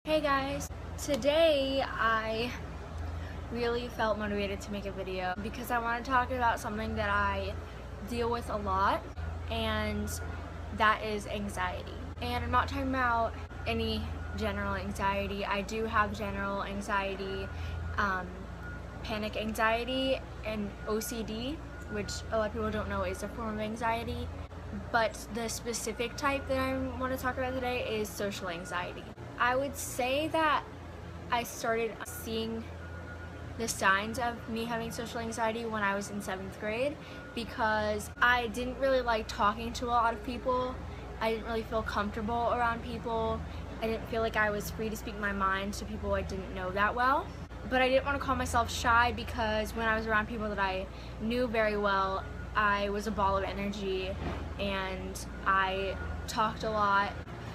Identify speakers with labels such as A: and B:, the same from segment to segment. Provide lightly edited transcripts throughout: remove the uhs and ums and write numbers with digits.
A: Hey guys, today I really felt motivated to make a video because I want to talk about something that I deal with a lot, and that is anxiety. And I'm not talking about any general anxiety. I do have general anxiety, panic anxiety, and OCD, which a lot of people don't know is a form of anxiety. But the specific type that I want to talk about today is social anxiety. I would say that I started seeing the signs of me having social anxiety when I was in 7th grade because I didn't really like talking to a lot of people. I didn't really feel comfortable around people. I didn't feel like I was free to speak my mind to people I didn't know that well. But I didn't want to call myself shy because when I was around people that I knew very well, I was a ball of energy and I talked a lot.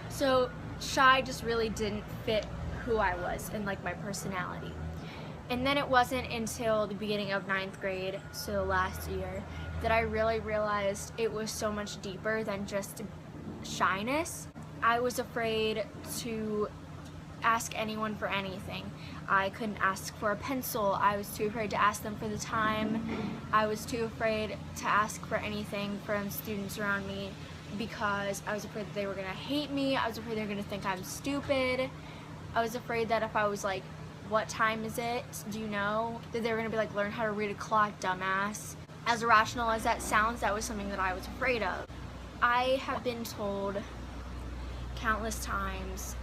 A: So shy just really didn't fit who I was and like my personality. And then it wasn't until the beginning of 9th grade, so last year, that I really realized it was so much deeper than just shyness. I was afraid to ask anyone for anything. I couldn't ask for a pencil. I was too afraid to ask them for the time. I was too afraid to ask for anything from students around me because I was afraid that they were gonna hate me. I was afraid they were gonna think I'm stupid. I was afraid that if I was like, "What time is it? Do you know?" that they were gonna be like, "Learn how to read a clock, dumbass." As irrational as that sounds, that was something that I was afraid of. I have been told countless times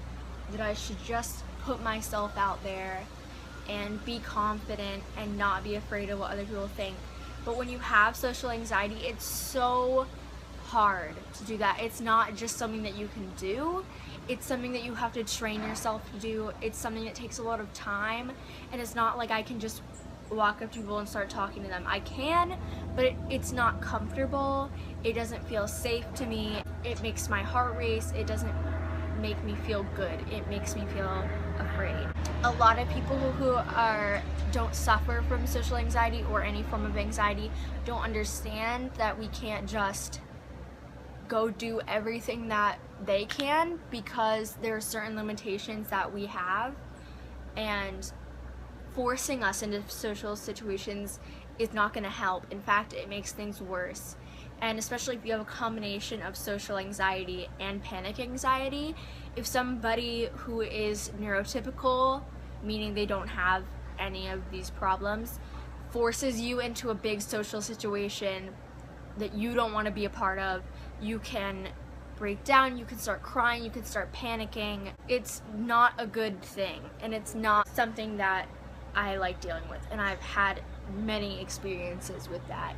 A: that I should just put myself out there and be confident and not be afraid of what other people think. But when you have social anxiety, it's so hard to do that. It's not just something that you can do. It's something that you have to train yourself to do. It's something that takes a lot of time, and it's not like I can just walk up to people and start talking to them. I can, but it's not comfortable. It doesn't feel safe to me. It makes my heart race. It doesn't make me feel good. It makes me feel afraid. A lot of people who don't suffer from social anxiety or any form of anxiety don't understand that we can't just go do everything that they can because there are certain limitations that we have, and forcing us into social situations is not going to help. In fact, it makes things worse. And especially if you have a combination of social anxiety and panic anxiety, if somebody who is neurotypical, meaning they don't have any of these problems, forces you into a big social situation that you don't want to be a part of, you can break down, you can start crying, you can start panicking. It's not a good thing, and it's not something that I like dealing with, and I've had many experiences with that.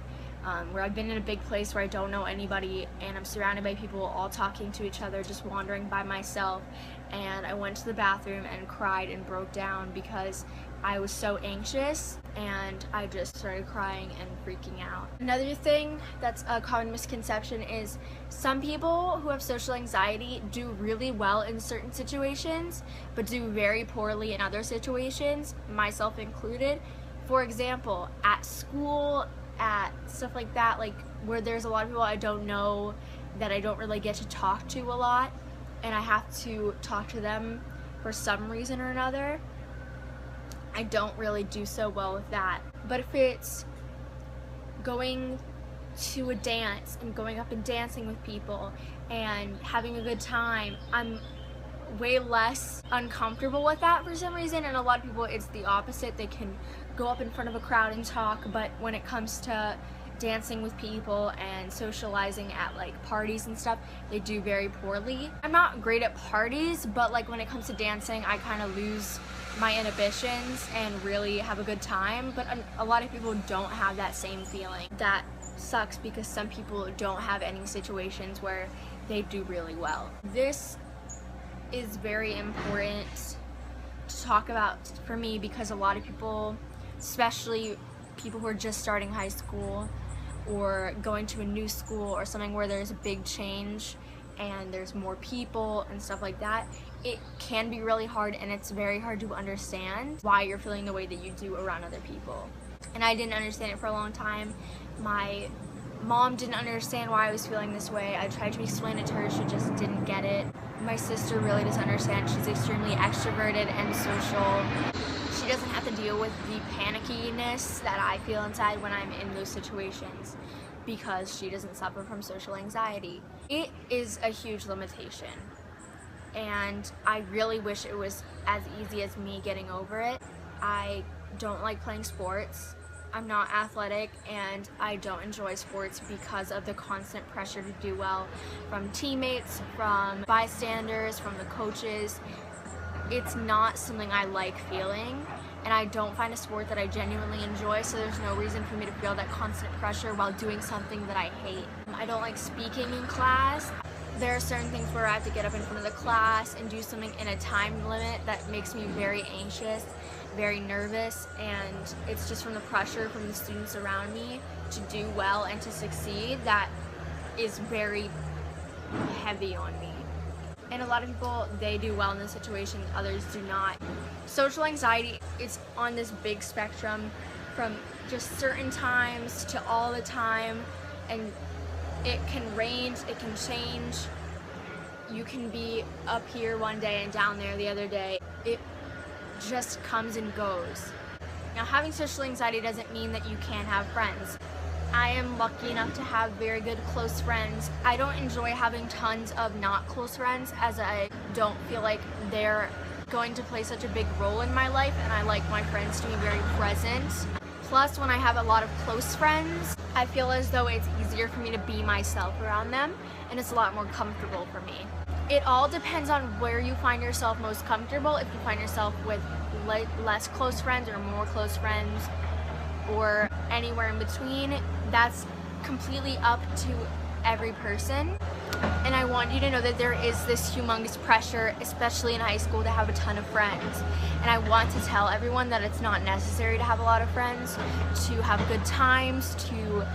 A: Where I've been in a big place where I don't know anybody and I'm surrounded by people all talking to each other, just wandering by myself, and I went to the bathroom and cried and broke down because I was so anxious, and I just started crying and freaking out. Another thing that's a common misconception is some people who have social anxiety do really well in certain situations but do very poorly in other situations, myself included. For example, at school, at stuff like that, like where there's a lot of people I don't know that I don't really get to talk to a lot, and I have to talk to them for some reason or another, I don't really do so well with that. But if it's going to a dance and going up and dancing with people and having a good time, I'm way less uncomfortable with that for some reason. And a lot of people, it's the opposite. They can go up in front of a crowd and talk, but when it comes to dancing with people and socializing at like parties and stuff, they do very poorly. I'm not great at parties, but like when it comes to dancing, I kind of lose my inhibitions and really have a good time. But a lot of people don't have that same feeling. That sucks because some people don't have any situations where they do really well. This is very important to talk about for me because a lot of people, especially people who are just starting high school or going to a new school or something where there's a big change and there's more people and stuff like that, it can be really hard, and it's very hard to understand why you're feeling the way that you do around other people. And I didn't understand it for a long time. My mom didn't understand why I was feeling this way. I tried to explain it to her, she just didn't get it. my sister really doesn't understand. She's extremely extroverted and social. She doesn't have to deal with the panickiness that I feel inside when I'm in those situations because she doesn't suffer from social anxiety. It is a huge limitation, and I really wish it was as easy as me getting over it. I don't like playing sports. I'm not athletic, and I don't enjoy sports because of the constant pressure to do well from teammates, from bystanders, from the coaches. It's not something I like feeling, and I don't find a sport that I genuinely enjoy, so there's no reason for me to feel that constant pressure while doing something that I hate. I don't like speaking in class. There are certain things where I have to get up in front of the class and do something in a time limit that makes me very anxious, very nervous, and it's just from the pressure from the students around me to do well and to succeed that is very heavy on me. And a lot of people, they do well in this situation, others do not. Social anxiety is on this big spectrum from just certain times to all the time, and it can range, it can change. You can be up here one day and down there the other day. It just comes and goes. Now, having social anxiety doesn't mean that you can't have friends. I am lucky enough to have very good close friends. I don't enjoy having tons of not close friends, as I don't feel like they're going to play such a big role in my life, and I like my friends to be very present. Plus, when I have a lot of close friends, I feel as though it's easier for me to be myself around them, and it's a lot more comfortable for me. It all depends on where you find yourself most comfortable. If you find yourself with less close friends or more close friends, or anywhere in between, that's completely up to every person. And I want you to know that there is this humongous pressure, especially in high school, to have a ton of friends. And I want to tell everyone that it's not necessary to have a lot of friends, to have good times, to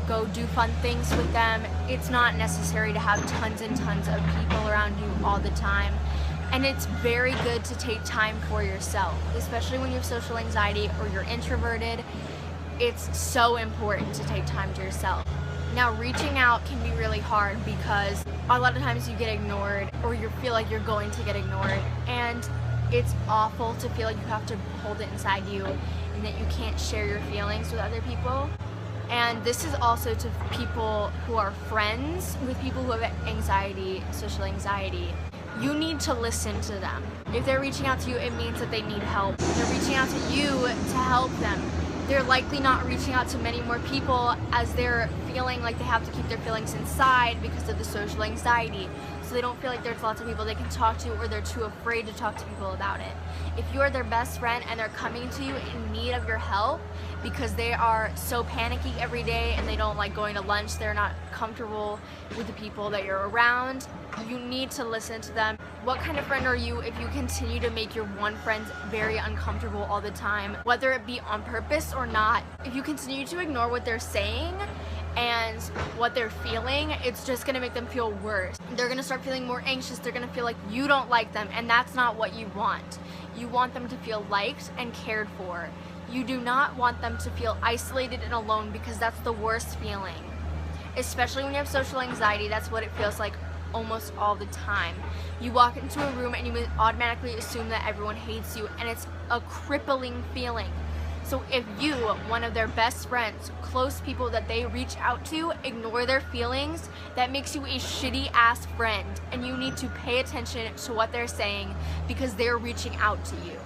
A: go do fun things with them. It's not necessary to have tons and tons of people around you all the time. And it's very good to take time for yourself, especially when you have social anxiety or you're introverted. It's so important to take time to yourself. Now, reaching out can be really hard because a lot of times you get ignored, or you feel like you're going to get ignored, and it's awful to feel like you have to hold it inside you and that you can't share your feelings with other people. And this is also to people who are friends with people who have anxiety, social anxiety. You need to listen to them. If they're reaching out to you, it means that they need help. They're reaching out to you to help them. They're likely not reaching out to many more people as they're feeling like they have to keep their feelings inside because of the social anxiety. So they don't feel like there's lots of people they can talk to, or they're too afraid to talk to people about it. If you are their best friend and they're coming to you in need of your help because they are so panicky every day and they don't like going to lunch, they're not comfortable with the people that you're around, you need to listen to them. What kind of friend are you if you continue to make your one friend very uncomfortable all the time, whether it be on purpose or not? If you continue to ignore what they're saying and what they're feeling, it's just gonna make them feel worse. They're gonna start feeling more anxious. They're gonna feel like you don't like them, and that's not what you want. You want them to feel liked and cared for. You do not want them to feel isolated and alone, because that's the worst feeling. Especially when you have social anxiety, that's what it feels like almost all the time. You walk into a room and you automatically assume that everyone hates you, and it's a crippling feeling. So if you, one of their best friends, close people that they reach out to, ignore their feelings, that makes you a shitty ass friend, and you need to pay attention to what they're saying because they're reaching out to you.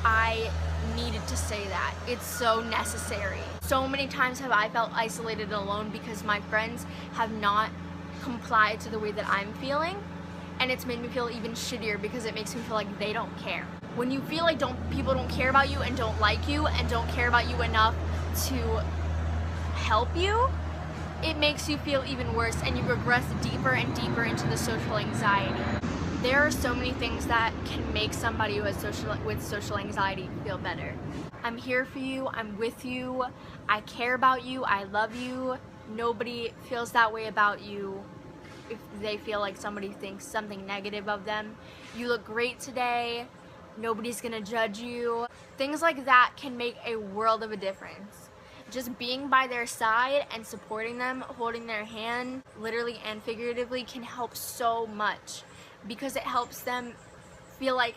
A: I needed to say that. It's so necessary. So many times have I felt isolated and alone because my friends have not complied to the way that I'm feeling, and it's made me feel even shittier because it makes me feel like they don't care. When you feel like people don't care about you and don't like you and don't care about you enough to help you, it makes you feel even worse, and you regress deeper and deeper into the social anxiety. There are so many things that can make somebody who has social anxiety feel better. I'm here for you, I'm with you, I care about you, I love you. Nobody feels that way about you if they feel like somebody thinks something negative of them. You look great today. Nobody's gonna judge you. Things like that can make a world of a difference. Just being by their side and supporting them, holding their hand, literally and figuratively, can help so much. because it helps them feel like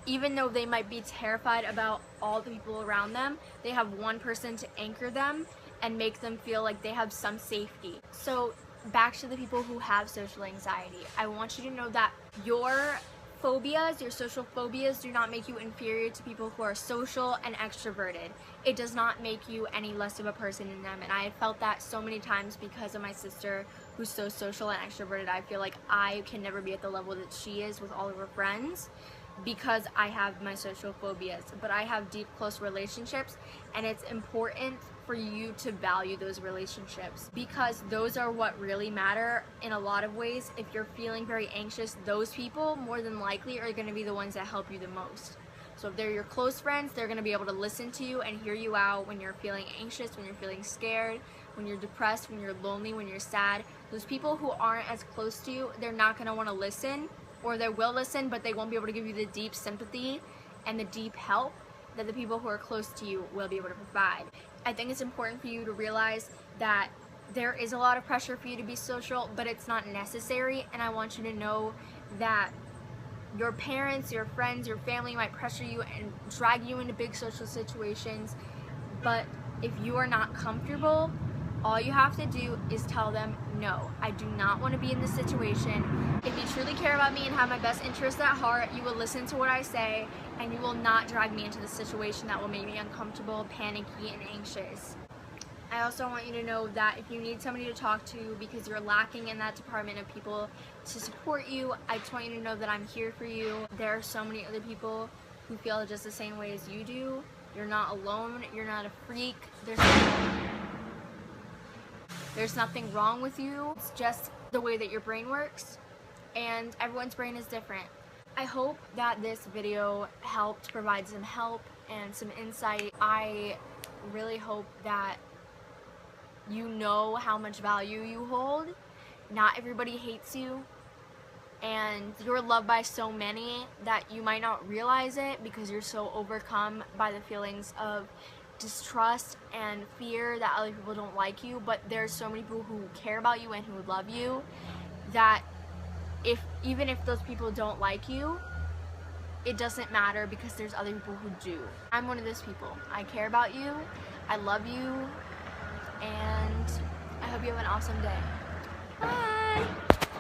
A: even though they might be terrified about all the people around them, they have one person to anchor them and make them feel like they have some safety. So back to the people who have social anxiety, I want you to know that your phobias, your social phobias, do not make you inferior to people who are social and extroverted. It does not make you any less of a person than them, and I have felt that so many times because of my sister who's so social and extroverted. I feel like I can never be at the level that she is with all of her friends because I have my social phobias, but I have deep, close relationships, and it's important for you to value those relationships because those are what really matter in a lot of ways. If you're feeling very anxious, those people more than likely are going to be the ones that help you the most. So if they're your close friends, they're going to be able to listen to you and hear you out when you're feeling anxious, when you're feeling scared, when you're depressed, when you're lonely, when you're sad. Those people who aren't as close to you, they're not going to want to listen, or they will listen, but they won't be able to give you the deep sympathy and the deep help that the people who are close to you will be able to provide. I think it's important for you to realize that there is a lot of pressure for you to be social, but it's not necessary, and I want you to know that your parents, your friends, your family might pressure you and drag you into big social situations, but if you are not comfortable, all you have to do is tell them, no, I do not want to be in this situation. If you truly care about me and have my best interests at heart, you will listen to what I say, and you will not drag me into the situation that will make me uncomfortable, panicky, and anxious. I also want you to know that if you need somebody to talk to because you're lacking in that department of people to support you, I just want you to know that I'm here for you. There are so many other people who feel just the same way as you do. You're not alone. You're not a freak. There's nothing wrong with you. It's just the way that your brain works, and everyone's brain is different. I hope that this video helped provide some help and some insight. I really hope that you know how much value you hold. Not everybody hates you, and you're loved by so many that you might not realize it because you're so overcome by the feelings of distrust and fear that other people don't like you. But there's so many people who care about you and who love you that even if those people don't like you, it doesn't matter because there's other people who do. I'm one of those people. I care about you, I love you, and I hope you have an awesome day. Bye!